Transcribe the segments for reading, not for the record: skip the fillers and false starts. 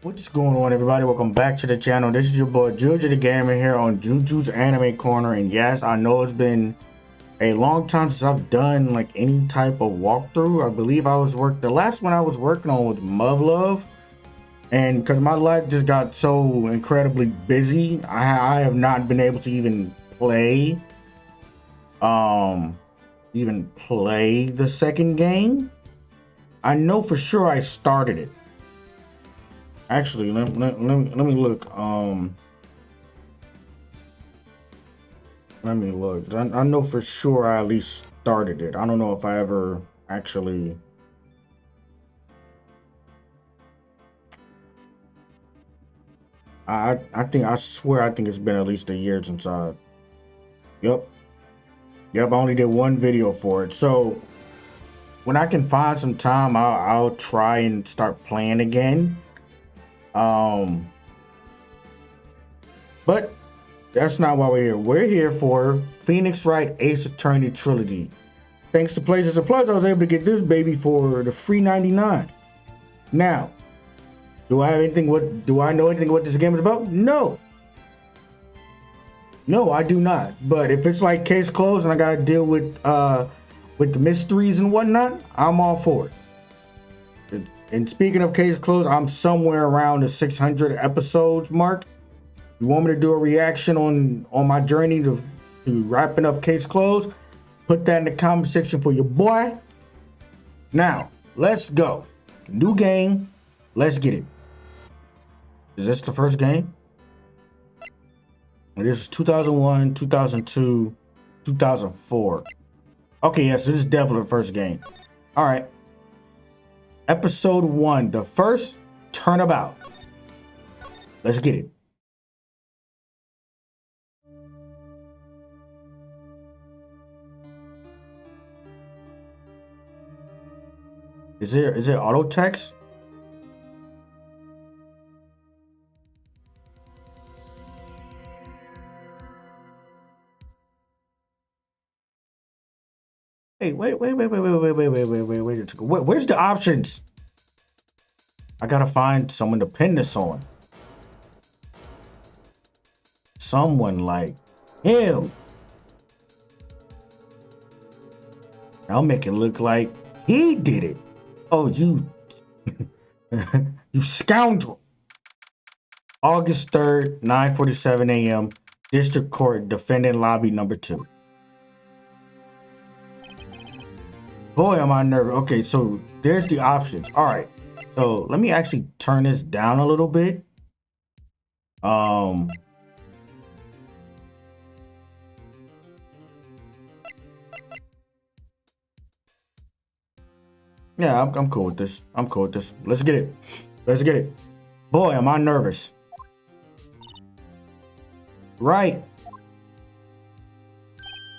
What's going on, everybody? Welcome back to the channel. This is your boy Juju the Gamer here on Juju's Anime Corner. And yes, I know it's been a long time since I've done like any type of walkthrough. I believe the last one I was working on was Love, and because my life just got so incredibly busy, I have not been able to um even play the second game. I know for sure I started it. Actually, let me look. Let me look. I know for sure I at least started it. I don't know if I ever actually. I swear I think it's been at least a year since I. Yep. Yep. I only did one video for it. So when I can find some time, I'll try and start playing again. But that's not why we're here. We're here for Phoenix Wright Ace Attorney Trilogy. Thanks to Places Plus, I was able to get this baby for the free 99. Now, do I know anything what this game is about? No. No, I do not. But if it's like case closed and I gotta deal with the mysteries and whatnot, I'm all for it. And speaking of case closed, I'm somewhere around the 600 episodes mark. You want me to do a reaction on my journey to wrapping up case closed? Put that in the comment section for your boy. Now, let's go. New game. Let's get it. Is this the first game? This is 2001, 2002, 2004. Okay, yes, this is definitely the first game. All right. Episode 1, the first turnabout. Let's get it. Is it auto text? Hey, wait. Where's the options? I gotta find someone to pin this on. Someone like him. I'll make it look like he did it. Oh, you, you scoundrel. August 3rd, 9:47 a.m. District Court, defendant lobby number 2. Boy, am I nervous. Okay, so there's the options. All right. So let me actually turn this down a little bit. Yeah, I'm cool with this. I'm cool with this. Let's get it. Let's get it. Boy, am I nervous. Right.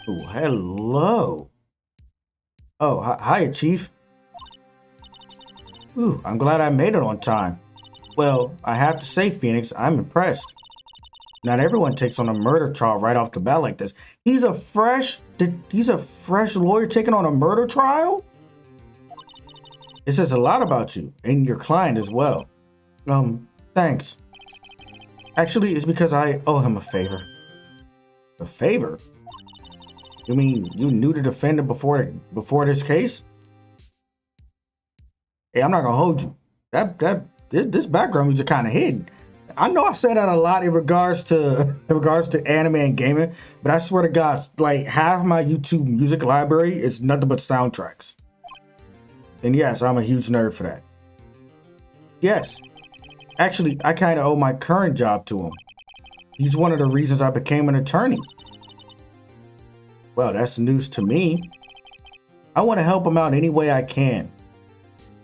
Oh, hello. Oh, hi, Chief. Ooh, I'm glad I made it on time. Well, I have to say, Phoenix, I'm impressed. Not everyone takes on a murder trial right off the bat like this. He's a fresh lawyer taking on a murder trial? It says a lot about you and your client as well. Thanks. Actually, it's because I owe him a favor. A favor? You mean you knew the defendant before this case? Hey, I'm not gonna hold you. This background music kind of hidden. I know I say that a lot in regards to anime and gaming, but I swear to God, like half my YouTube music library is nothing but soundtracks. And yes, I'm a huge nerd for that. Yes. Actually, I kind of owe my current job to him. He's one of the reasons I became an attorney. Well, that's news to me. I want to help him out any way I can.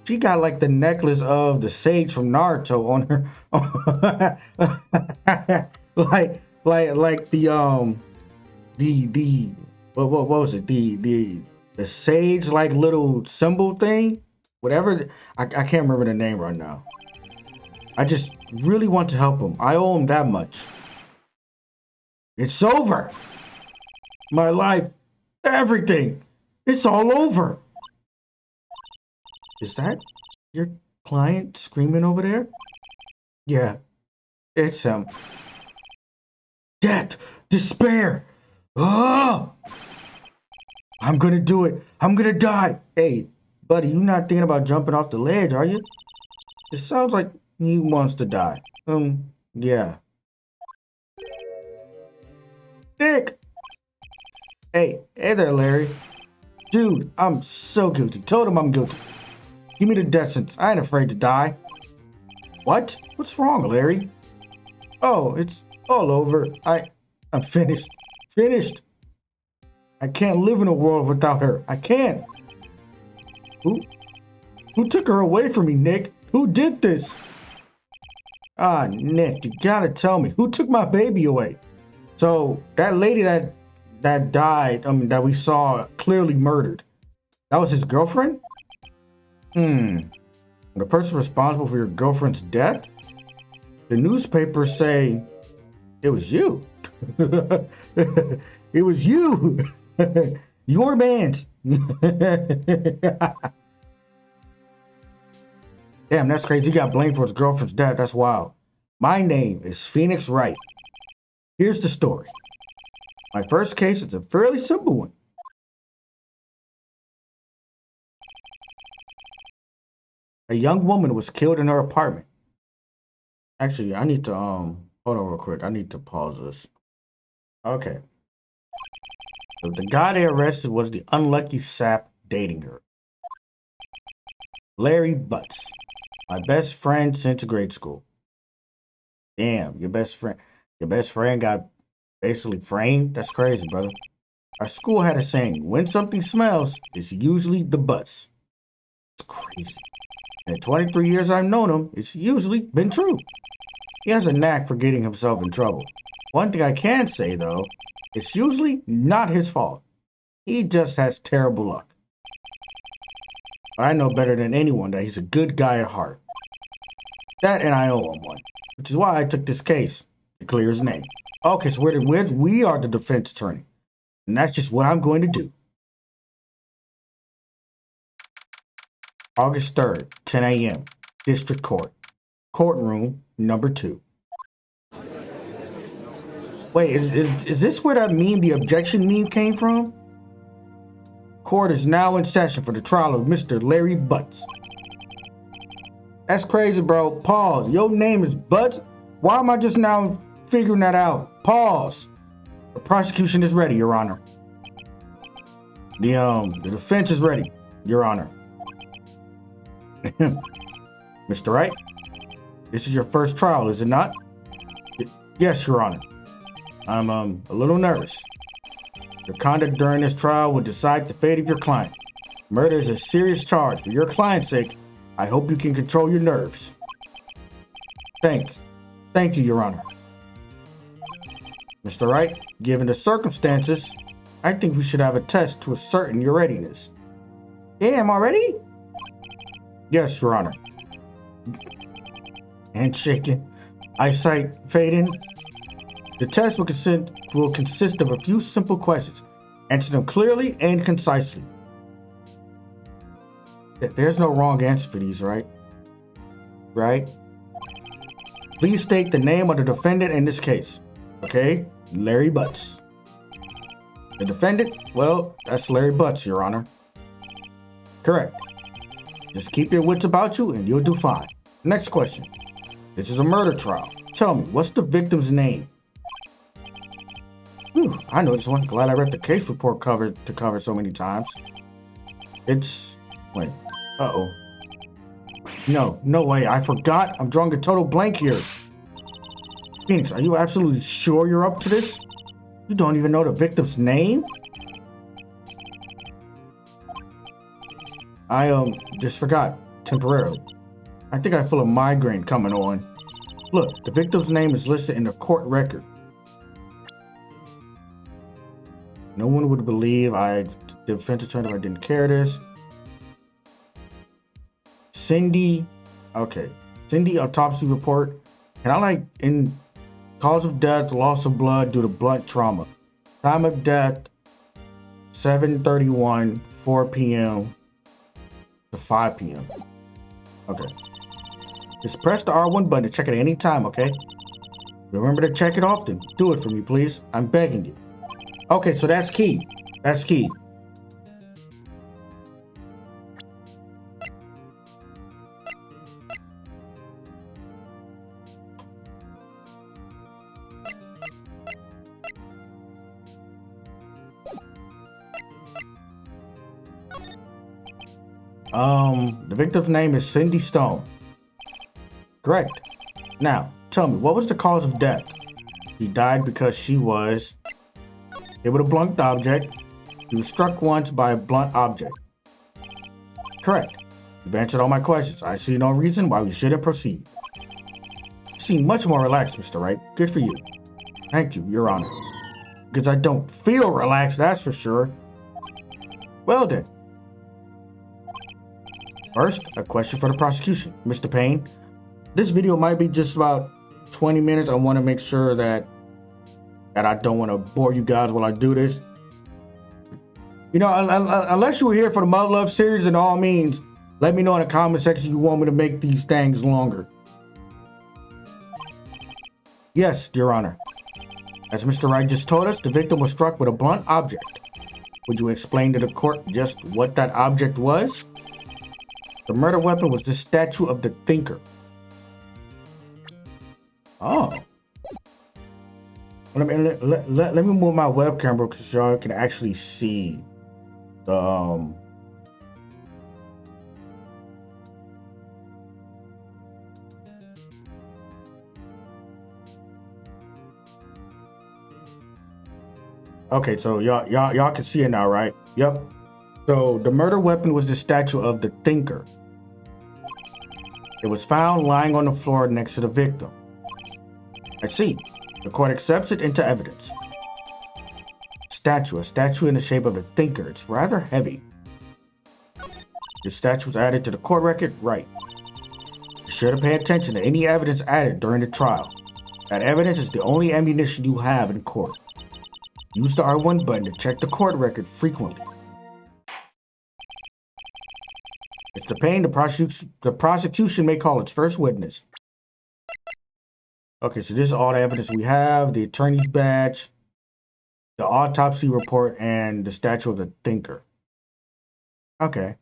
She got like the necklace of the sage from Naruto on her. like the what was it? The sage like little symbol thing? Whatever. I can't remember the name right now. I just really want to help him. I owe him that much. It's over. My life, everything. It's all over. Is that your client screaming over there? Yeah, it's him. Death, despair. Oh, I'm gonna do it. I'm gonna die. Hey, buddy, you not thinking about jumping off the ledge, are you? It sounds like he wants to die. Yeah. Nick! Hey there, Larry. Dude, I'm so guilty. Told him I'm guilty. Give me the death sentence. I ain't afraid to die. What? What's wrong, Larry? Oh, it's all over. I'm finished. Finished. I can't live in a world without her. I can't. Who? Who took her away from me, Nick? Who did this? Ah, Nick, you gotta tell me. Who took my baby away? So, that lady that died, that we saw clearly murdered, that was his girlfriend? The person responsible for your girlfriend's death? The newspapers say it was you. It was you. Your man's. Damn, that's crazy. He got blamed for his girlfriend's death. That's wild. My name is Phoenix Wright. Here's the story. My first case is a fairly simple one. A young woman was killed in her apartment. Actually, I need to hold on real quick. I need to pause this. Okay. So the guy they arrested was the unlucky sap dating her. Larry Butts. My best friend since grade school. Damn, your best friend got basically framed? That's crazy, brother. Our school had a saying, when something smells, it's usually the butts. It's crazy. In the 23 years I've known him, it's usually been true. He has a knack for getting himself in trouble. One thing I can say, though, it's usually not his fault. He just has terrible luck. But I know better than anyone that he's a good guy at heart. That and I owe him one, which is why I took this case to clear his name. Okay, so we are the defense attorney, and that's just what I'm going to do. August 3rd, 10 a.m., District Court, courtroom number 2. Wait, is this where that meme, the objection meme, came from? Court is now in session for the trial of Mr. Larry Butts. That's crazy, bro. Pause. Your name is Butts? Why am I just now figuring that out? Pause. The prosecution is ready, Your Honor. The defense is ready, Your Honor. Mr. Wright, this is your first trial, is it not? Yes, Your Honor. I'm a little nervous. Your conduct during this trial will decide the fate of your client. Murder is a serious charge. For your client's sake, I hope you can control your nerves. Thanks. Thank you, Your Honor. Mr. Wright, given the circumstances, I think we should have a test to ascertain your readiness. Damn, already? Yes, Your Honor. Handshaking, eyesight fading. The test will consist of a few simple questions. Answer them clearly and concisely. There's no wrong answer for these, right? Right? Please state the name of the defendant in this case. Okay? Larry Butts. The defendant? Well, that's Larry Butts, Your Honor. Correct. Just keep your wits about you and you'll do fine. Next question. This is a murder trial. Tell me, what's the victim's name? Whew, I know this one. Glad I read the case report cover so many times. It's... Wait. Uh-oh. No way. I forgot. I'm drawing a total blank here. Phoenix, are you absolutely sure you're up to this? You don't even know the victim's name? I just forgot. Temporarily. I think I feel a migraine coming on. Look, the victim's name is listed in the court record. No one would believe the defense attorney if I didn't care this. Cindy, okay. Cindy autopsy report. Can I in cause of death, loss of blood due to blunt trauma. Time of death, 7:31, 4 p.m. to 5 p.m. Okay. Just press the R1 button to check it at any time, okay? Remember to check it often. Do it for me, please. I'm begging you. Okay, so that's key. That's key. The victim's name is Cindy Stone. Correct. Now, tell me, what was the cause of death? She died because she was hit with a blunt object. She was struck once by a blunt object. Correct. You've answered all my questions. I see no reason why we shouldn't proceed. You seem much more relaxed, Mr. Wright. Good for you. Thank you, Your Honor. Because I don't feel relaxed, that's for sure. Well then. First, a question for the prosecution. Mr. Payne, this video might be just about 20 minutes. I want to make sure that I don't want to bore you guys while I do this. You know, unless you were here for the Mother Love series, in all means, let me know in the comment section you want me to make these things longer. Yes, Your Honor. As Mr. Wright just told us, the victim was struck with a blunt object. Would you explain to the court just what that object was? The murder weapon was the statue of the thinker. Oh. Let me move my webcam bro, because y'all can actually see the Okay, so y'all can see it now, right? Yep. So the murder weapon was the statue of the thinker. It was found lying on the floor next to the victim. I see. The court accepts it into evidence. A statue in the shape of a thinker. It's rather heavy. The statue was added to the court record? Right. Be sure to pay attention to any evidence added during the trial. That evidence is the only ammunition you have in court. Use the R1 button to check the court record frequently. Mr. Payne, the prosecution may call its first witness. Okay, so this is all the evidence we have. The attorney's badge, the autopsy report, and the statue of the thinker. Okay.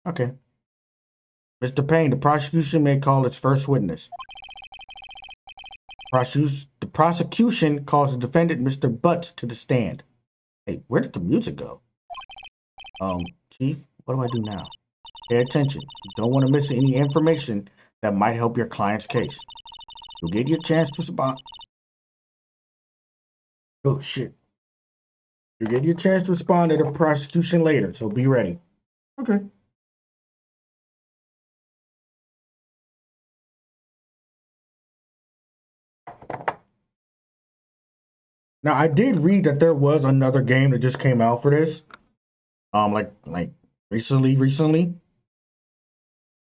Okay. Mr. Payne, the prosecution may call its first witness. The prosecution calls the defendant, Mr. Butts, to the stand. Hey, where did the music go? Chief, what do I do now? Pay attention. You don't want to miss any information that might help your client's case. You'll get your chance to respond. Oh, shit. You'll get your chance to respond to the prosecution later, so be ready. Okay. Now, I did read that there was another game that just came out for this. Like recently.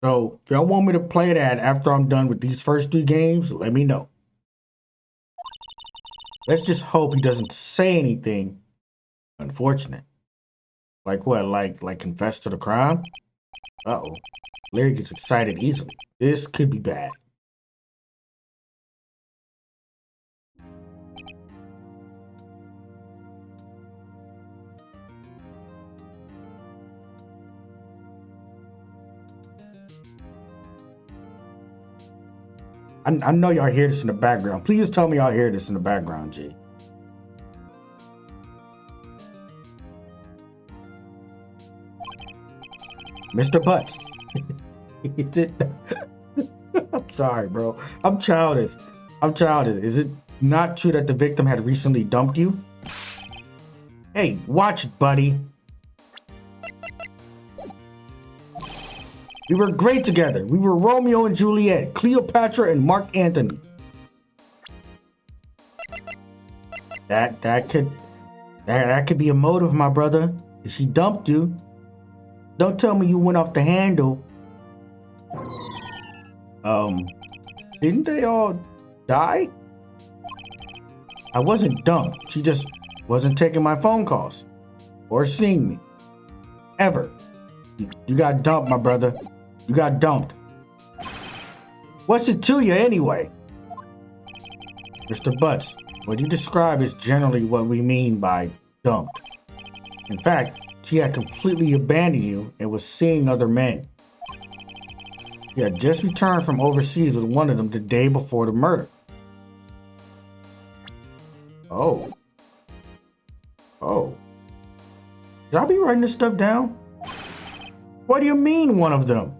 So if y'all want me to play that after I'm done with these first 3 games, let me know. Let's just hope he doesn't say anything unfortunate. Like what? Like confess to the crime? Uh-oh. Larry gets excited easily. This could be bad. I know y'all hear this in the background. Please tell me y'all hear this in the background, G. Mr. Butts. I'm sorry, bro. I'm childish. Is it not true that the victim had recently dumped you? Hey, watch it, buddy. We were great together. We were Romeo and Juliet, Cleopatra and Mark Antony. That could be a motive, my brother. If she dumped you, don't tell me you went off the handle. Didn't they all die? I wasn't dumped. She just wasn't taking my phone calls or seeing me. Ever. You got dumped, my brother. You got dumped. What's it to you anyway? Mr. Butts, what you describe is generally what we mean by dumped. In fact, she had completely abandoned you and was seeing other men. You had just returned from overseas with one of them the day before the murder. Oh. Oh. Should I be writing this stuff down? What do you mean, one of them?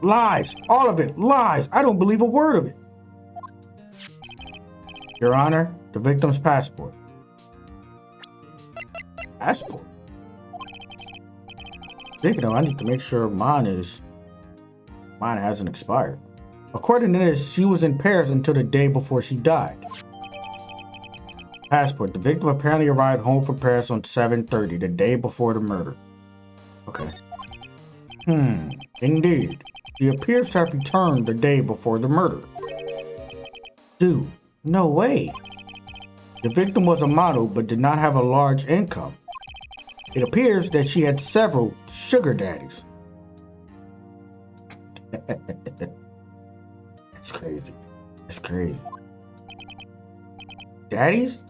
Lies. All of it. Lies. I don't believe a word of it. Your Honor, the victim's passport. Passport? Speaking of, I need to make sure mine hasn't expired. According to this, she was in Paris until the day before she died. Passport. The victim apparently arrived home from Paris on 7:30, the day before the murder. Okay. Indeed. She appears to have returned the day before the murder. Dude, no way. The victim was a model but did not have a large income. It appears that she had several sugar daddies. That's crazy. That's crazy. Daddies?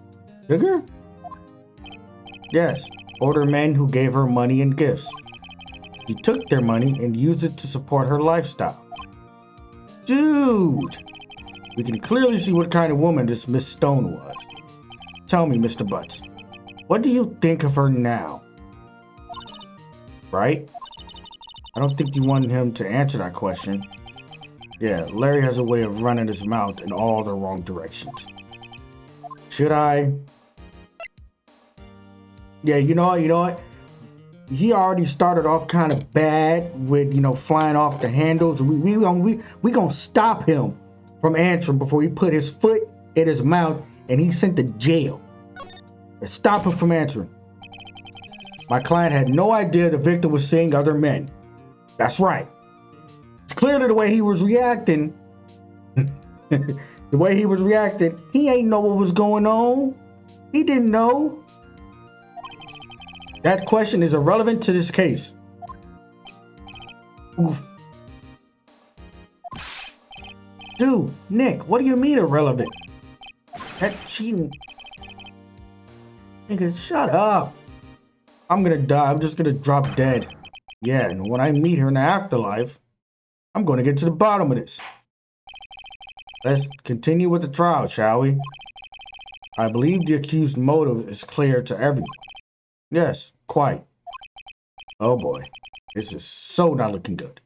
Sugar? Yes, older men who gave her money and gifts. She took their money and used it to support her lifestyle. Dude! We can clearly see what kind of woman this Miss Stone was. Tell me, Mr. Butts, what do you think of her now? Right? I don't think you wanted him to answer that question. Yeah, Larry has a way of running his mouth in all the wrong directions. Should I? Yeah, you know what? He already started off kind of bad with, flying off the handles. We gonna stop him from answering before he put his foot in his mouth and he sent to jail. Let's stop him from answering. My client had no idea the victim was seeing other men. That's right. It's clearly the way he was reacting. He ain't know what was going on. He didn't know. That question is irrelevant to this case. Oof. Dude, Nick, what do you mean irrelevant? That cheating. Nigga, shut up. I'm gonna die. I'm just gonna drop dead. Yeah, and when I meet her in the afterlife, I'm gonna get to the bottom of this. Let's continue with the trial, shall we? I believe the accused's motive is clear to everyone. Yes, quite. Oh boy, this is so not looking good.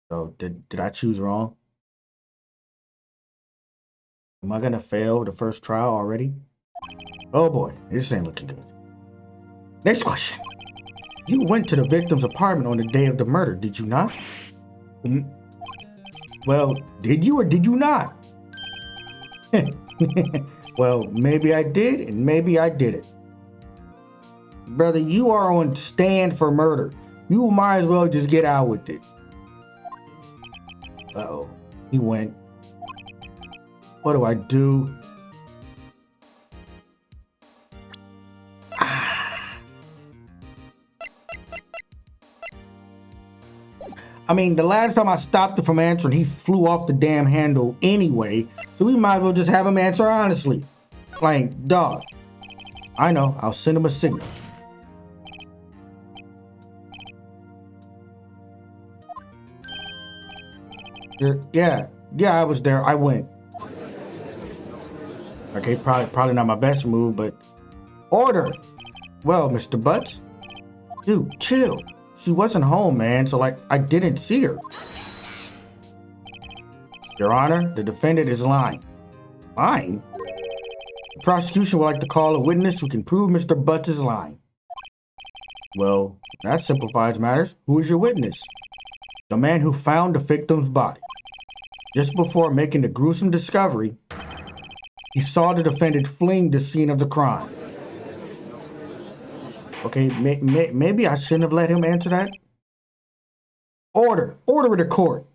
So, did I choose wrong? Am I gonna fail the first trial already? Oh boy, this ain't looking good. Next question. You went to the victim's apartment on the day of the murder, did you not? Well, did you or did you not? Well, maybe I did and maybe I didn't. Brother, you are on stand for murder. You might as well just get out with it. Uh-oh. He went. What do I do? I mean, the last time I stopped him from answering, he flew off the damn handle anyway. So we might as well just have him answer honestly. Like, dog. I know, I'll send him a signal. Yeah, I was there. I went. Okay, probably not my best move, but order. Well, Mr. Butts, dude, chill. She wasn't home, man, so I didn't see her. Your Honor, the defendant is lying. Lying? The prosecution would like to call a witness who can prove Mr. Butts is lying. Well, that simplifies matters. Who is your witness? The man who found the victim's body. Just before making the gruesome discovery, he saw the defendant fleeing the scene of the crime. Okay, maybe I shouldn't have let him answer that. Order in the court.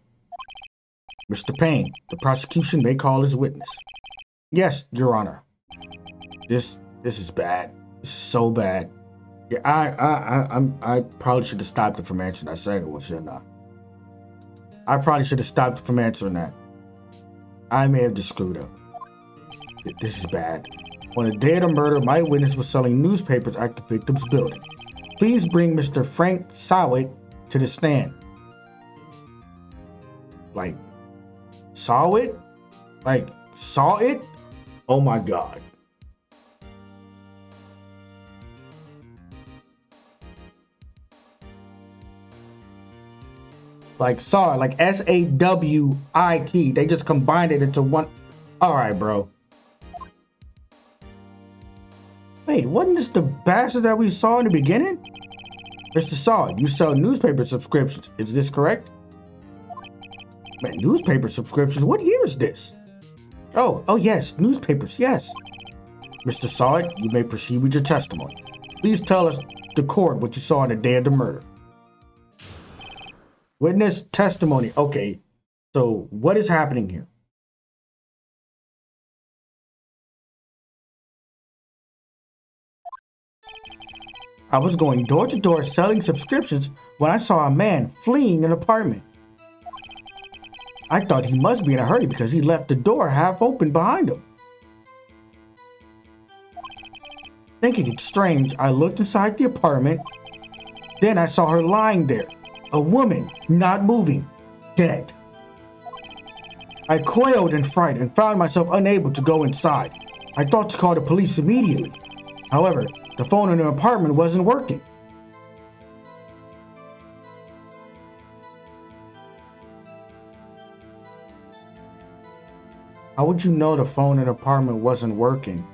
Mr. Payne, the prosecution may call his witness. Yes, Your Honor. This is bad. This is so bad. Yeah, I probably should have stopped it from answering that second one, shouldn't I? I probably should have stopped it from answering that. I may have just screwed up. This is bad. On the day of the murder, my witness was selling newspapers at the victim's building. Please bring Mr. Frank Sowit to the stand. Like, saw it? Like, saw it? Oh my God. Like, saw it, like S-A-W-I-T. They just combined it into one. All right, bro. Wait, wasn't this the bastard that we saw in the beginning? Mr. Saw, you sell newspaper subscriptions. Is this correct? Man, newspaper subscriptions? What year is this? Oh yes, newspapers, yes. Mr. Sawit, you may proceed with your testimony. Please tell us, the court, what you saw on the day of the murder. Witness testimony. Okay, so what is happening here? I was going door to door selling subscriptions when I saw a man fleeing an apartment. I thought he must be in a hurry because he left the door half open behind him. Thinking it strange, I looked inside the apartment. Then I saw her lying there, a woman, not moving, dead. I quailed in fright and found myself unable to go inside. I thought to call the police immediately. However, the phone in the apartment wasn't working. How would you know the phone in the apartment wasn't working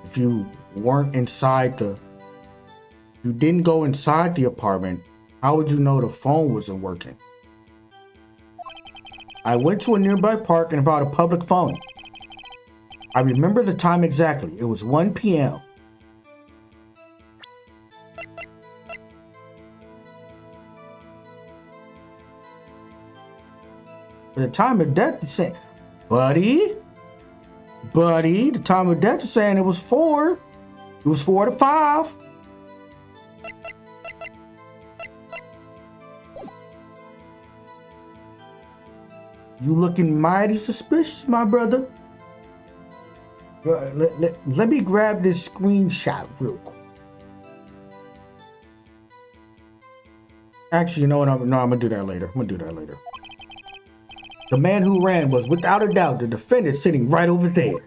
if you weren't inside the... You didn't go inside the apartment. How would you know the phone wasn't working? I went to a nearby park and found a public phone. I remember the time exactly. It was 1 p.m. The time of death is saying, buddy, the time of death is saying it was 4. It was 4 to 5. You looking mighty suspicious, my brother. Let me grab this screenshot real quick. Actually, you know what? I'm gonna do that later. The man who ran was without a doubt the defendant sitting right over there.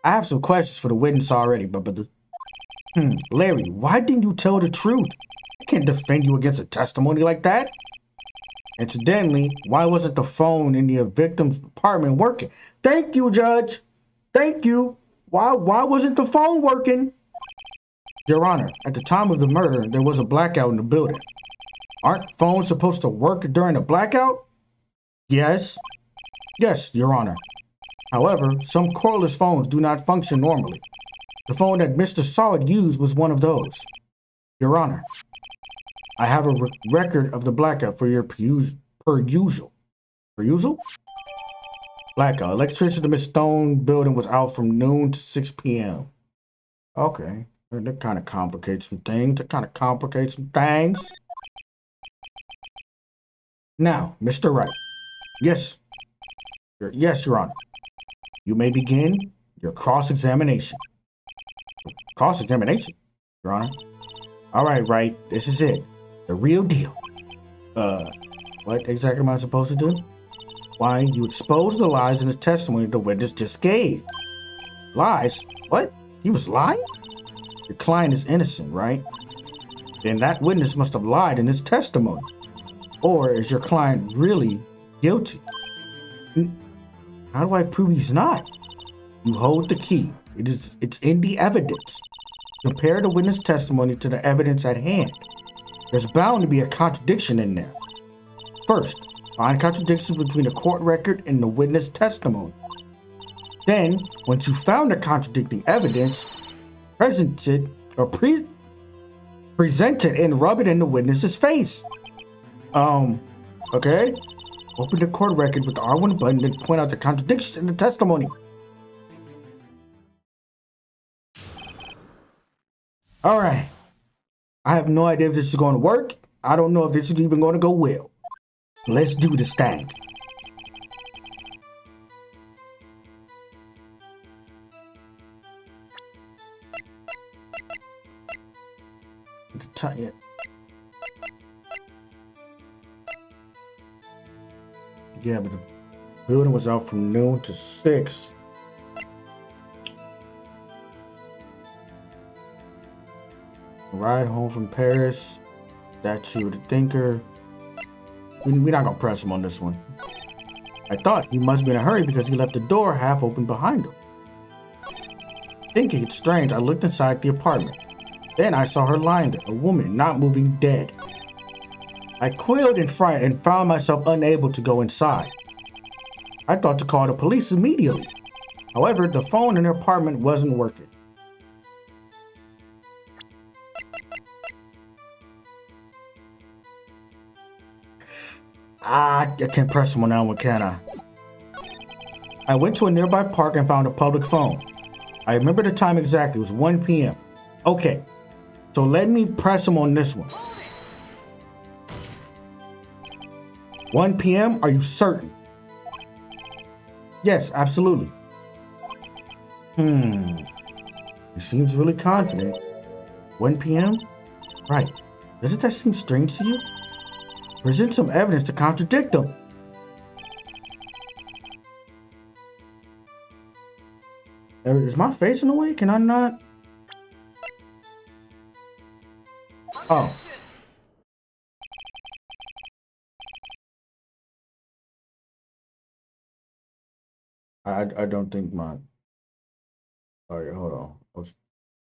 I have some questions for the witness already, but Larry, why didn't you tell the truth? I can't defend you against a testimony like that. Incidentally, why wasn't the phone in the victim's apartment working? Thank you, Judge. Thank you. Why wasn't the phone working? Your Honor, at the time of the murder, there was a blackout in the building. Aren't phones supposed to work during a blackout? Yes. Yes, Your Honor. However, some cordless phones do not function normally. The phone that Mr. Solid used was one of those. Your Honor, I have a record of the blackout for your perusal. Blackout. Electricity to Miss Stone building was out from noon to 6 p.m. Okay. That kind of complicates some things. Now, Mr. Wright. Yes. Yes, Your Honor. You may begin your cross-examination. Cross-examination, Your Honor. All right, Wright. This is it. The real deal. What exactly am I supposed to do? Why, you exposed the lies in the testimony the witness just gave. Lies? What? He was lying? Your client is innocent, right? Then that witness must have lied in his testimony. Or is your client really guilty? How do I prove he's not? You hold the key. It's in the evidence. Compare the witness testimony to the evidence at hand. There's bound to be a contradiction in there. First, find contradictions between the court record and the witness testimony. Then, once you found the contradicting evidence, present it and rub it in the witness's face. Okay? Open the court record with the R1 button and point out the contradictions in the testimony. All right. I have no idea if this is going to work. I don't know if this is even going to go well. Let's do this thing. Yeah, but the building was out from noon to 6. Ride home from Paris. Statue of the Thinker. We're not gonna press him on this one. I thought he must be in a hurry because he left the door half open behind him. Thinking it's strange, I looked inside the apartment. Then I saw her lying there, a woman not moving, dead. I quailed in fright and found myself unable to go inside. I thought to call the police immediately. However, the phone in her apartment wasn't working. I can't press him on that one, can I? I went to a nearby park and found a public phone. I remember the time exactly. It was 1 p.m. Okay, so let me press him on this one. 1 p.m., are you certain? Yes, absolutely. He seems really confident. 1 p.m.? Right. Doesn't that seem strange to you? Present some evidence to contradict them. Is my face in the way? Can I not? Oh. I don't think my. All right, hold on.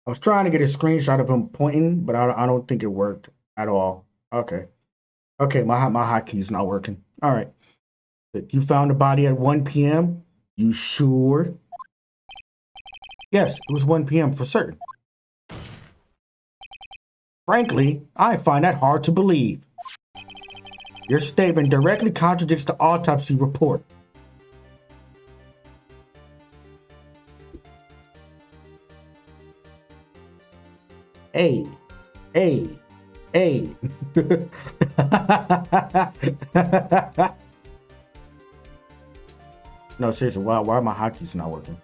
I was trying to get a screenshot of him pointing, but I don't think it worked at all. Okay. Okay, my hotkeys not working. All right. You found the body at 1 p.m.? You sure? Yes, it was 1 p.m. for certain. Frankly, I find that hard to believe. Your statement directly contradicts the autopsy report. Hey. No, seriously, why are my hotkeys not working?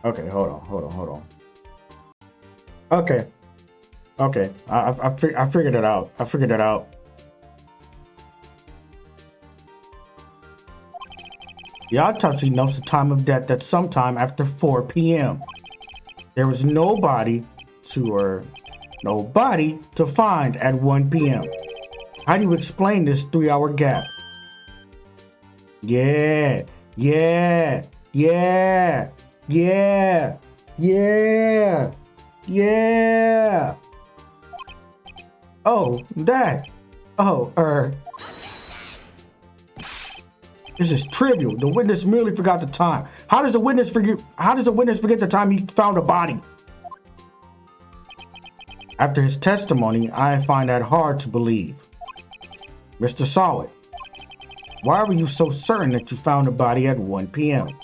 Okay, hold on. Okay. I figured it out. The autopsy notes the time of death at sometime after 4 p.m. There was nobody to find at 1 p.m. How do you explain this 3-hour gap? Yeah. Oh, that. This is trivial. The witness merely forgot the time. How does a witness forget the time he found a body? After his testimony, I find that hard to believe. Mr. Solid, why were you so certain that you found a body at 1 p.m.?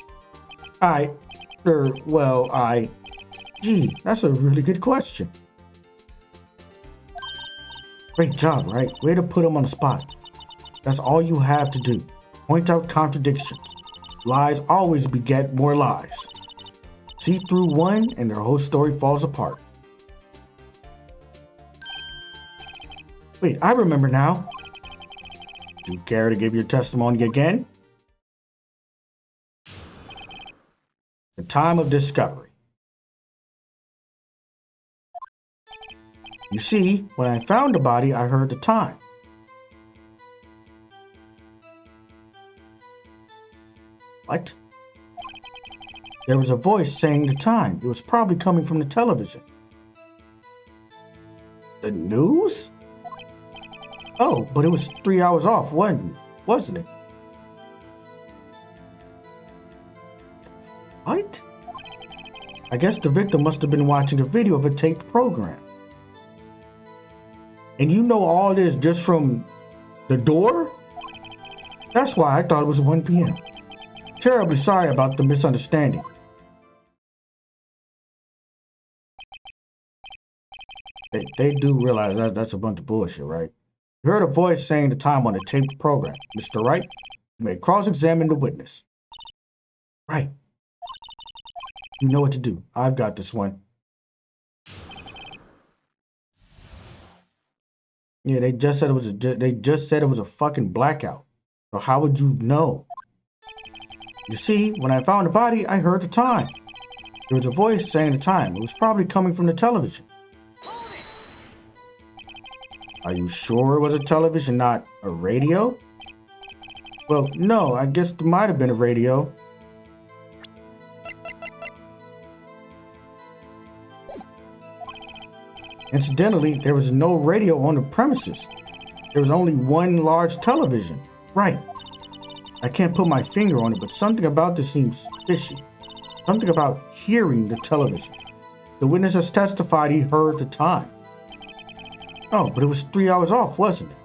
Gee, that's a really good question. Great job, Wright. Way to put him on the spot. That's all you have to do. Point out contradictions. Lies always beget more lies. See through one and their whole story falls apart. Wait, I remember now. Do you care to give your testimony again? The time of discovery. You see, when I found the body, I heard the time. What? There was a voice saying the time. It was probably coming from the television. The news? Oh, but it was 3 hours off, wasn't it? What? I guess the victim must have been watching a video of a taped program. And you know all this just from the door? That's why I thought it was 1 p.m. Terribly sorry about the misunderstanding. They do realize that that's a bunch of bullshit, right? You heard a voice saying the time on the taped program. Mr. Wright, you may cross-examine the witness. Right. You know what to do. I've got this one. Yeah, they just said it was a fucking blackout. So how would you know? You see, when I found the body, I heard the time. There was a voice saying the time. It was probably coming from the television. Are you sure it was a television, not a radio? Well, no, I guess it might have been a radio. Incidentally, there was no radio on the premises. There was only one large television. Right. I can't put my finger on it, but something about this seems fishy. Something about hearing the television. The witness has testified he heard the time. Oh, but it was 3 hours off, wasn't it?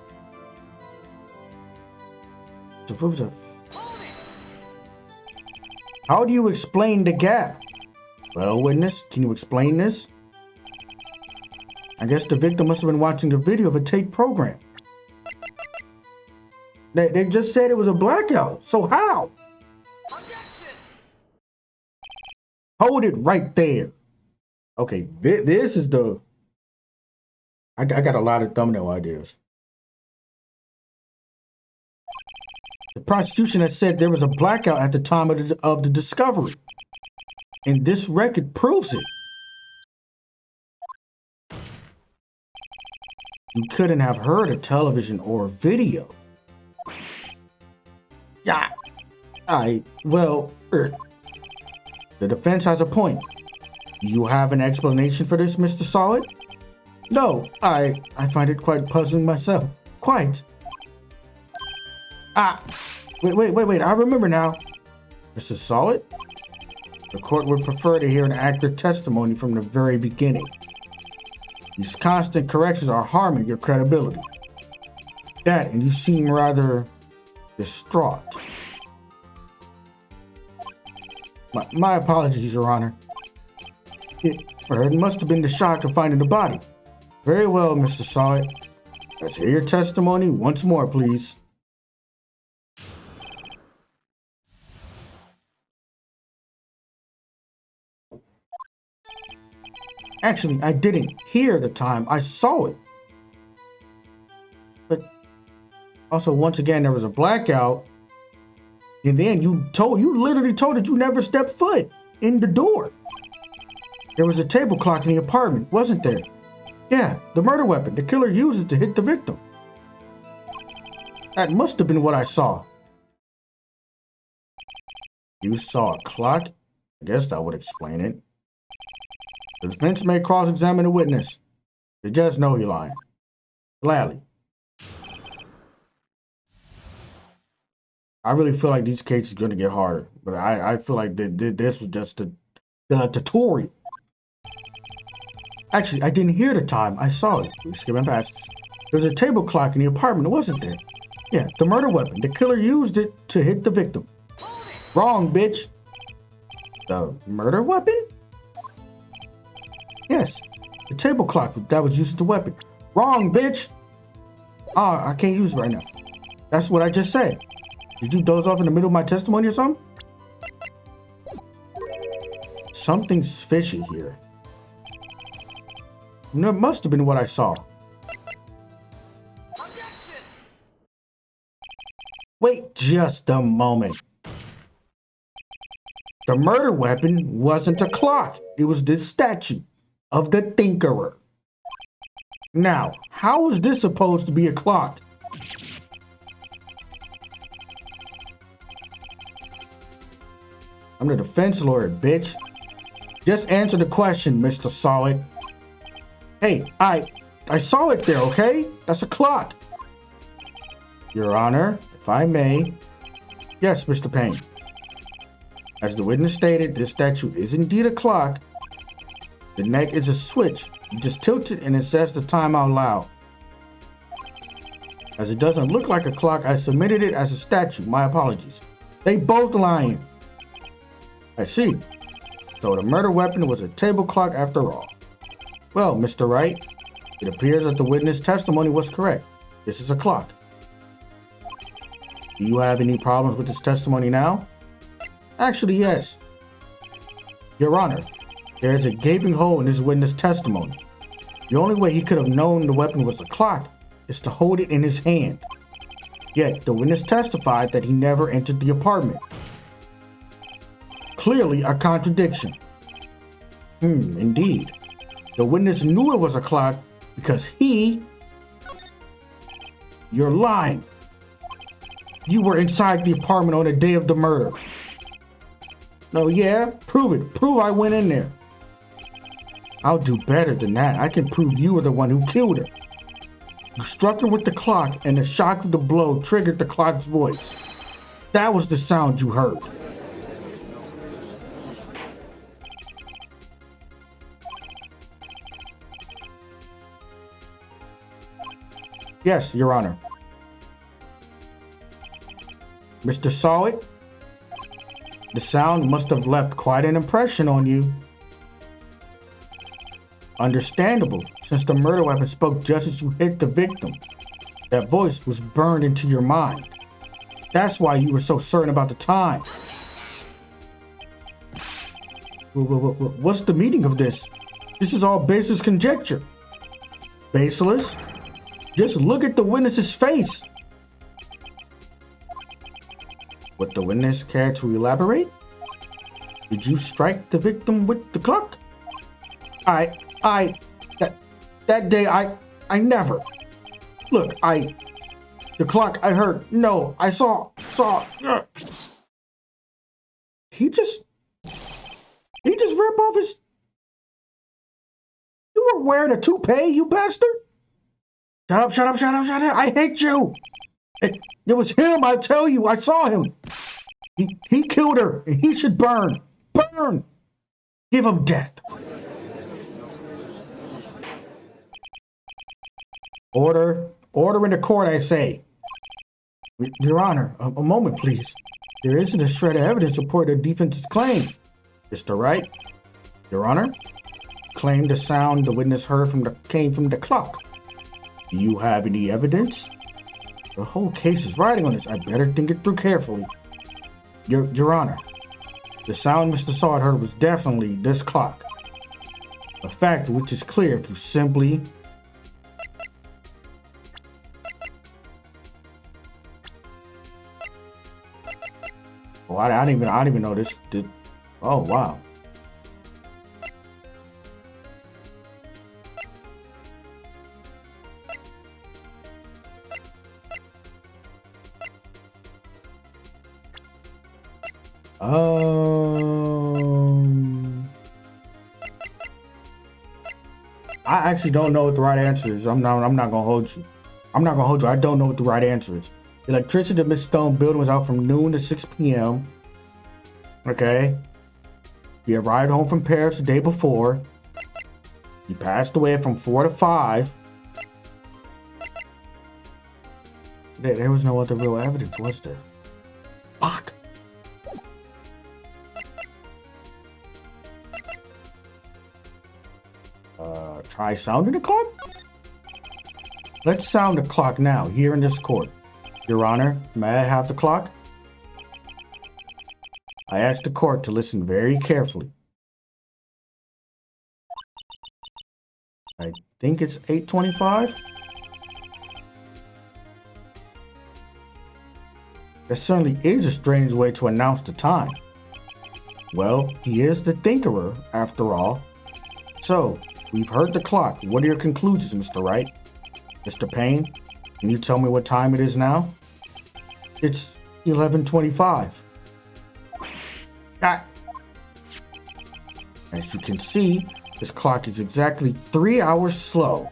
So if it was a... How do you explain the gap? Well, witness, can you explain this? I guess the victim must have been watching the video of a tape program. They just said it was a blackout, so how? Hold it right there. Okay, this is the... I got a lot of thumbnail ideas. The prosecution has said there was a blackout at the time of the discovery. And this record proves it. You couldn't have heard a television or a video. Yeah. Well, the defense has a point. Do you have an explanation for this, Mr. Solid? No, I find it quite puzzling myself. Quite. Wait, I remember now. Mr. Solid? The court would prefer to hear an accurate testimony from the very beginning. These constant corrections are harming your credibility. That, and you seem rather distraught. My apologies, Your Honor. It must have been the shock of finding the body. Very well, Mr. Solid. Let's hear your testimony once more, please. Actually, I didn't hear the time. I saw it. But also, once again, there was a blackout. And then you literally told that you never stepped foot in the door. There was a table clock in the apartment, wasn't there? Yeah, the murder weapon. The killer used it to hit the victim. That must have been what I saw. You saw a clock? I guess that would explain it. The defense may cross-examine the witness. The judge know you're lying. Gladly. I really feel like these cases are going to get harder, but I feel like this was just the tutorial. Actually, I didn't hear the time. I saw it. We're skipping past this. There's a table clock in the apartment, wasn't there? Yeah, the murder weapon. The killer used it to hit the victim. Wrong, bitch. The murder weapon? Yes, the table clock that was used as the weapon. Wrong, bitch. Oh, I can't use it right now. That's what I just said. Did you doze off in the middle of my testimony or something? Something's fishy here. That must have been what I saw. Wait just a moment. The murder weapon wasn't a clock. It was this statue of the Tinkerer. Now, how is this supposed to be a clock? I'm the defense lawyer, bitch. Just answer the question, Mr. Solid. Hey, I saw it there, okay? That's a clock. Your Honor, if I may. Yes, Mr. Payne. As the witness stated, this statue is indeed a clock. The neck is a switch. You just tilt it and it sets the time out loud. As it doesn't look like a clock, I submitted it as a statue. My apologies. They both lying. I see. So the murder weapon was a table clock after all. Well, Mr. Wright, it appears that the witness testimony was correct. This is a clock. Do you have any problems with this testimony now? Actually, yes. Your Honor, there is a gaping hole in this witness testimony. The only way he could have known the weapon was a clock is to hold it in his hand. Yet, the witness testified that he never entered the apartment. Clearly a contradiction. Indeed. The witness knew it was a clock because You're lying. You were inside the apartment on the day of the murder. No, yeah? Prove it. Prove I went in there. I'll do better than that. I can prove you were the one who killed her. You struck her with the clock, and the shock of the blow triggered the clock's voice. That was the sound you heard. Yes, Your Honor. Mr. Saw it? The sound must have left quite an impression on you. Understandable, since the murder weapon spoke just as you hit the victim. That voice was burned into your mind. That's why you were so certain about the time. What's the meaning of this? This is all baseless conjecture. Baseless? Just look at the witness's face. Would the witness care to elaborate? Did you strike the victim with the clock? That day, I never. Look, the clock, I heard, no, I saw. He just ripped off his. You were wearing a toupee, you bastard? Shut up. I hate you. It was him, I tell you. I saw him. He killed her, and he should burn. Burn. Give him death. Order in the court, I say. Your Honor, a moment, please. There isn't a shred of evidence supporting the defense's claim. Mr. Wright, Your Honor, claim the sound the witness heard came from the clock. Do you have any evidence? The whole case is riding on this. I better think it through carefully. Your Honor, the sound Mr. Saw heard was definitely this clock. A fact which is clear if you simply... Oh, I didn't even know this. Oh, wow. I actually don't know what the right answer is. I'm not gonna hold you. I don't know what the right answer is. The electricity at Miss Stone building was out from noon to 6 p.m. Okay. He arrived home from Paris the day before. He passed away from 4 to 5. There was no other real evidence, was there? Fuck. Try sounding the clock? Let's sound the clock now, here in this court. Your Honor, may I have the clock? I asked the court to listen very carefully. I think it's 8:25. That certainly is a strange way to announce the time. Well, he is the thinkerer, after all. So, we've heard the clock. What are your conclusions, Mr. Wright? Mr. Payne, can you tell me what time it is now? It's 11:25. As you can see, this clock is exactly 3 hours slow.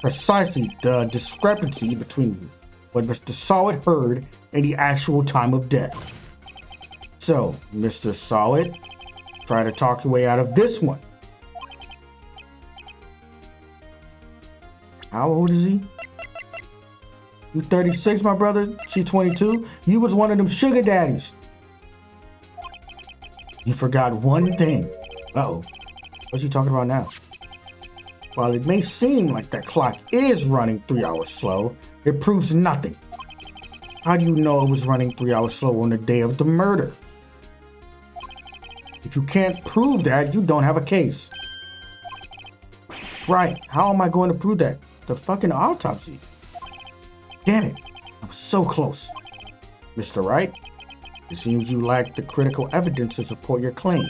Precisely the discrepancy between what Mr. Sawit heard and the actual time of death. So, Mr. Sawit, try to talk your way out of this one. How old is he? You 36, my brother? She 22? You was one of them sugar daddies. You forgot one thing. Uh-oh. What's he talking about now? While it may seem like that clock is running 3 hours slow, it proves nothing. How do you know it was running 3 hours slow on the day of the murder? If you can't prove that, you don't have a case. That's right. How am I going to prove that? The fucking autopsy. Damn it. I was so close. Mr. Wright, it seems you lack the critical evidence to support your claim.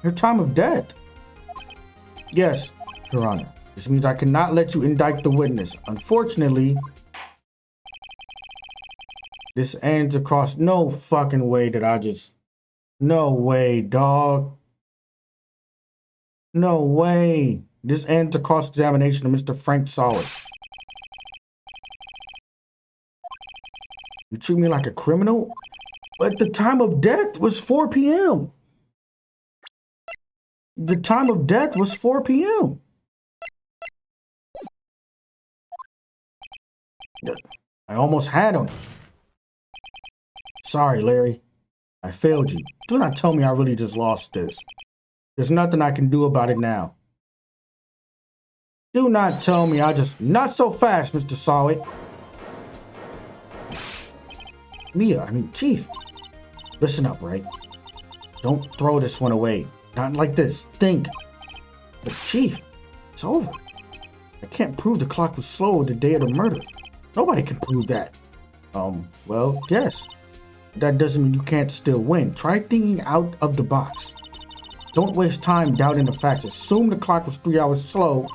Your time of death? Yes, Your Honor. This means I cannot let you indict the witness. Unfortunately, this ends across... No fucking way did I just... No way, dog. No way. This ends the cross-examination of Mr. Frank Solid. You treat me like a criminal? But the time of death was 4 p.m. The time of death was 4 p.m. I almost had him. Sorry, Larry. I failed you. Do not tell me I really just lost this. There's nothing I can do about it now. Do not tell me I just... Not so fast, Mr. Solid. Chief. Listen up, Wright. Don't throw this one away. Not like this. Think. But Chief, it's over. I can't prove the clock was slow the day of the murder. Nobody can prove that. Well, yes. That doesn't mean you can't still win. Try thinking out of the box. Don't waste time doubting the facts. Assume the clock was 3 hours slow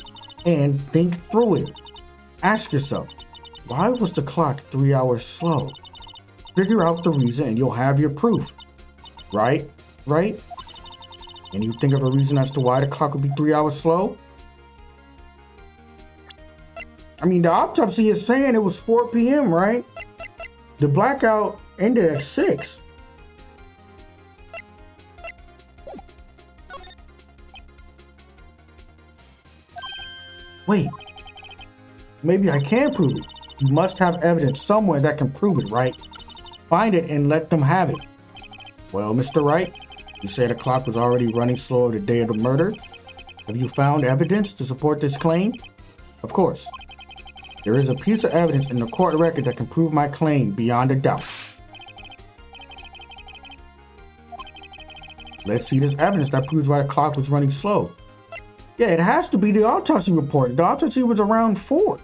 and think through it. Ask yourself, why was the clock 3 hours slow? Figure out the reason and you'll have your proof. Right? Right? Can you think of a reason as to why the clock would be 3 hours slow? I mean, the autopsy is saying it was 4 p.m., right? The blackout ended at 6. Wait. Maybe I can prove it. You must have evidence somewhere that can prove it, right? Find it and let them have it. Well, Mr. Wright, you say the clock was already running slow the day of the murder. Have you found evidence to support this claim? Of course. There is a piece of evidence in the court record that can prove my claim beyond a doubt. Let's see this evidence that proves why the clock was running slow. Yeah, it has to be the autopsy report. The autopsy was around 4.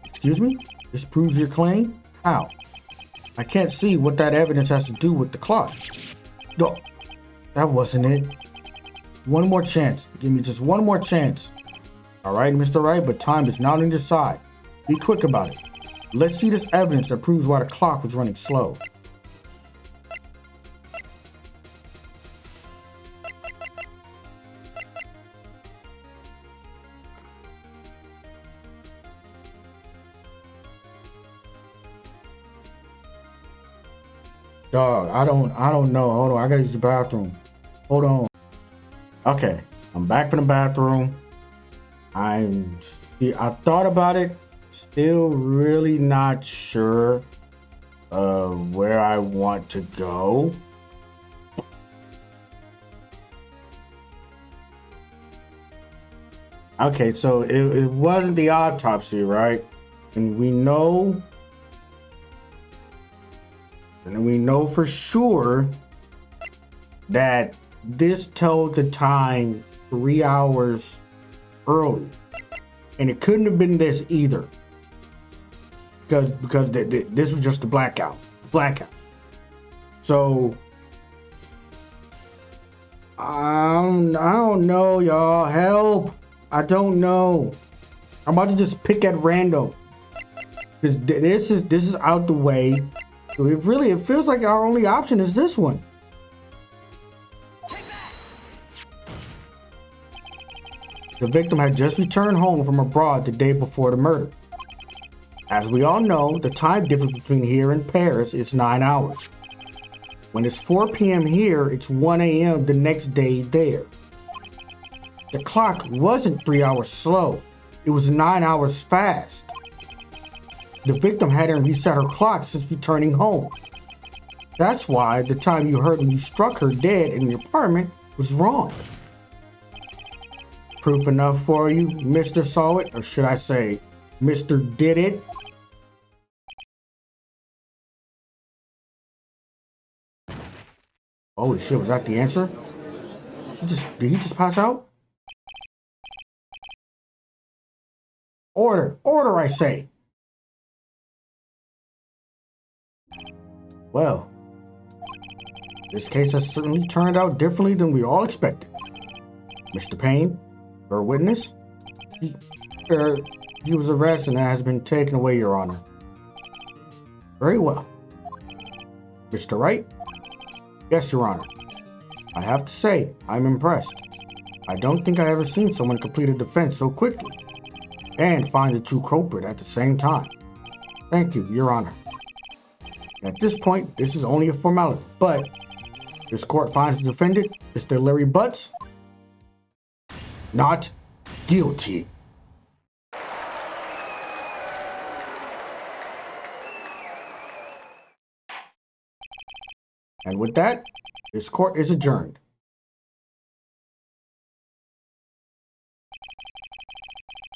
Excuse me? This proves your claim? How? I can't see what that evidence has to do with the clock. No, that wasn't it. One more chance. Give me just one more chance. All right, Mr. Wright, but time is not on your side. Be quick about it. Let's see this evidence that proves why the clock was running slow. Dog, I don't know. Hold on, I gotta use the bathroom. Hold on. Okay, I'm back from the bathroom. I thought about it. Still really not sure where I want to go. Okay, so it wasn't the autopsy, right? And we know for sure that this told the time 3 hours early, and it couldn't have been this either, because this was just a blackout. So I don't know, y'all. Help! I don't know. I'm about to just pick at random, because this is out the way. So it feels like our only option is this one. The victim had just returned home from abroad the day before the murder. As we all know, the time difference between here and Paris is 9 hours. When it's 4 p.m. here, it's 1 a.m. the next day there. The clock wasn't 3 hours slow. It was 9 hours fast. The victim hadn't reset her clock since returning home. That's why the time you heard when you struck her dead in the apartment was wrong. Proof enough for you, Mr. Saw It, or should I say, Mr. Did It? Holy shit, was that the answer? Did he just pass out? Order, order, I say. Well, this case has certainly turned out differently than we all expected. Mr. Payne, your witness, he was arrested and has been taken away, Your Honor. Very well. Mr. Wright? Yes, Your Honor. I have to say, I'm impressed. I don't think I ever seen someone complete a defense so quickly and find the true culprit at the same time. Thank you, Your Honor. At this point, this is only a formality, but this court finds the defendant, Mr. Larry Butts, not guilty. And with that, this court is adjourned.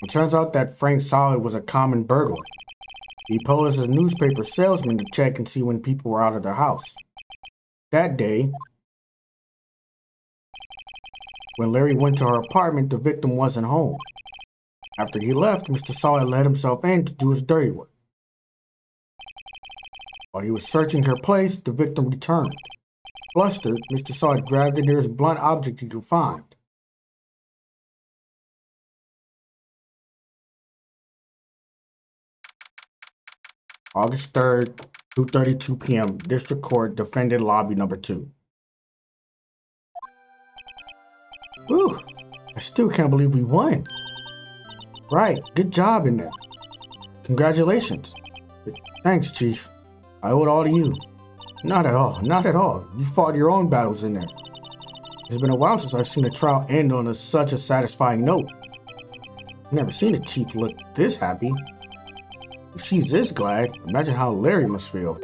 It turns out that Frank Solid was a common burglar. He posed as a newspaper salesman to check and see when people were out of their house. That day, when Larry went to her apartment, the victim wasn't home. After he left, Mr. Solid let himself in to do his dirty work. While he was searching her place, the victim returned. Flustered, Mr. Solid grabbed the nearest blunt object he could find. August 3rd, 2:32 p.m., District Court, Defendant Lobby Number 2. Whew, I still can't believe we won. Right, good job in there. Congratulations. Thanks, Chief. I owe it all to you. Not at all, not at all. You fought your own battles in there. It's been a while since I've seen a trial end on such a satisfying note. I've never seen a chief look this happy. If she's this glad, imagine how Larry must feel.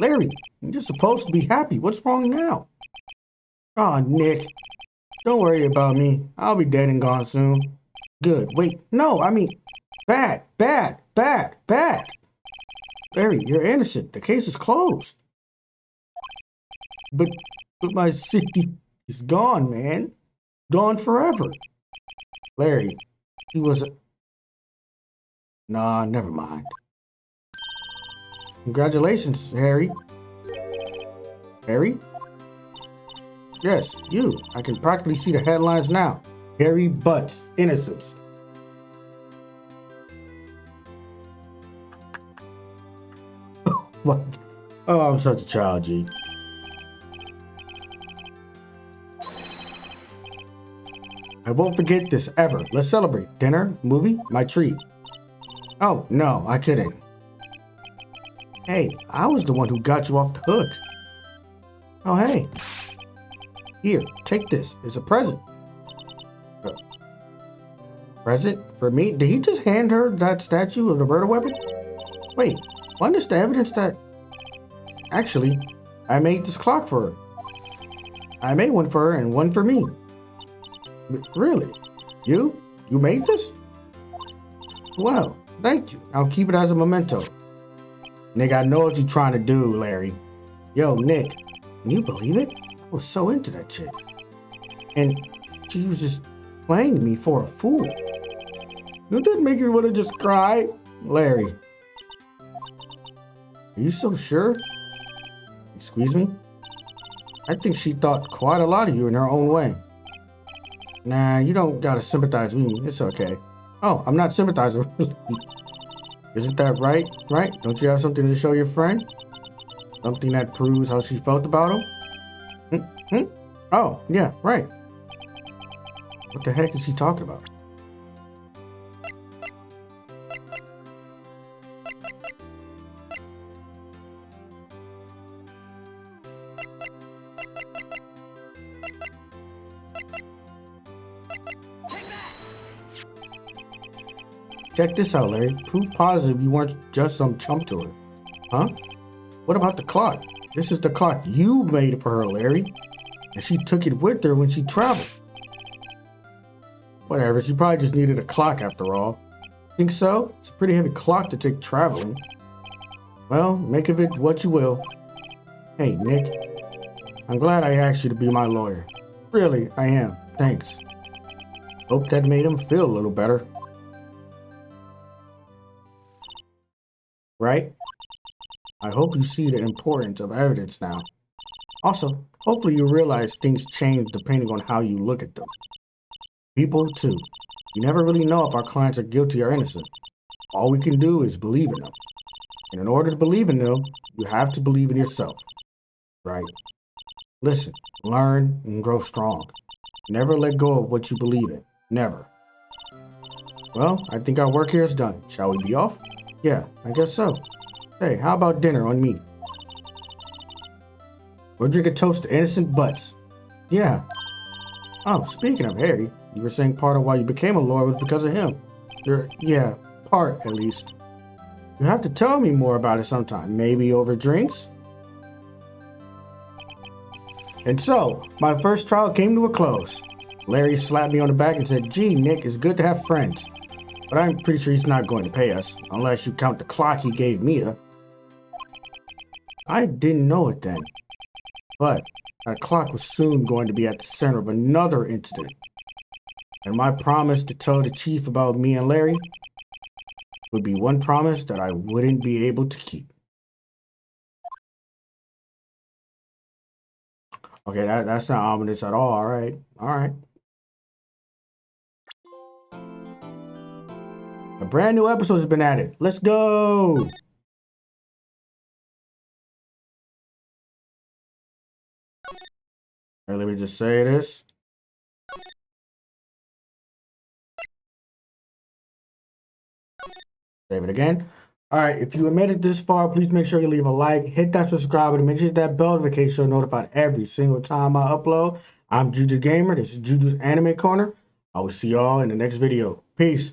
Larry, you're supposed to be happy. What's wrong now? Aw, Nick. Don't worry about me. I'll be dead and gone soon. Good. Wait, no, I mean, bad. Larry, you're innocent. The case is closed. But my city is gone, man. Gone forever. Larry, he was a... Nah, never mind. Congratulations, Harry. Harry? Yes, you. I can practically see the headlines now. Harry Butts, innocence. Oh, I'm such a child, G. I won't forget this ever. Let's celebrate. Dinner, movie, my treat. Oh, no, I couldn't. Hey, I was the one who got you off the hook. Oh, hey. Here, take this. It's a present. Present? For me? Did he just hand her that statue of the murder weapon? Wait, what is the evidence that... Actually, I made this clock for her. I made one for her and one for me. Really? You? You made this? Well, thank you. I'll keep it as a memento. Nick, I know what you're trying to do, Larry. Yo, Nick, can you believe it? I was so into that chick. And she was just playing me for a fool. You didn't make me want to just cry. Larry. Are you so sure? Excuse me? I think she thought quite a lot of you in her own way. Nah, you don't gotta sympathize with me. It's okay. Oh, I'm not sympathizing. Isn't that right? Right? Don't you have something to show your friend? Something that proves how she felt about him? Oh, yeah, right. What the heck is he talking about? Check this out, Larry. Proof positive you weren't just some chump to her. Huh? What about the clock? This is the clock you made for her, Larry. And she took it with her when she traveled. Whatever, she probably just needed a clock after all. Think so? It's a pretty heavy clock to take traveling. Well, make of it what you will. Hey, Nick. I'm glad I asked you to be my lawyer. Really, I am. Thanks. Hope that made him feel a little better. Right? I hope you see the importance of evidence now. Also, hopefully you realize things change depending on how you look at them. People, too. You never really know if our clients are guilty or innocent. All we can do is believe in them. And in order to believe in them, you have to believe in yourself. Right? Listen, learn, and grow strong. Never let go of what you believe in. Never. Well, I think our work here is done. Shall we be off? Yeah, I guess so. Hey, how about dinner on me? We'll drink a toast to innocent butts. Yeah. Oh, speaking of Harry, you were saying part of why you became a lawyer was because of him. Yeah, part at least. You have to tell me more about it sometime. Maybe over drinks? And so, my first trial came to a close. Larry slapped me on the back and said, "Gee, Nick, it's good to have friends. But I'm pretty sure he's not going to pay us, unless you count the clock he gave Mia." I didn't know it then. But that clock was soon going to be at the center of another incident. And my promise to tell the chief about me and Larry would be one promise that I wouldn't be able to keep. Okay, that's not ominous at all. All right. A brand new episode has been added. Let's go. All right, let me just say this. Save it again. All right, if you made it this far, please make sure you leave a like, hit that subscribe button, make sure you hit that bell notification so you're notified every single time I upload. I'm Juju Gamer. This is Juju's Anime Corner. I will see y'all in the next video. Peace.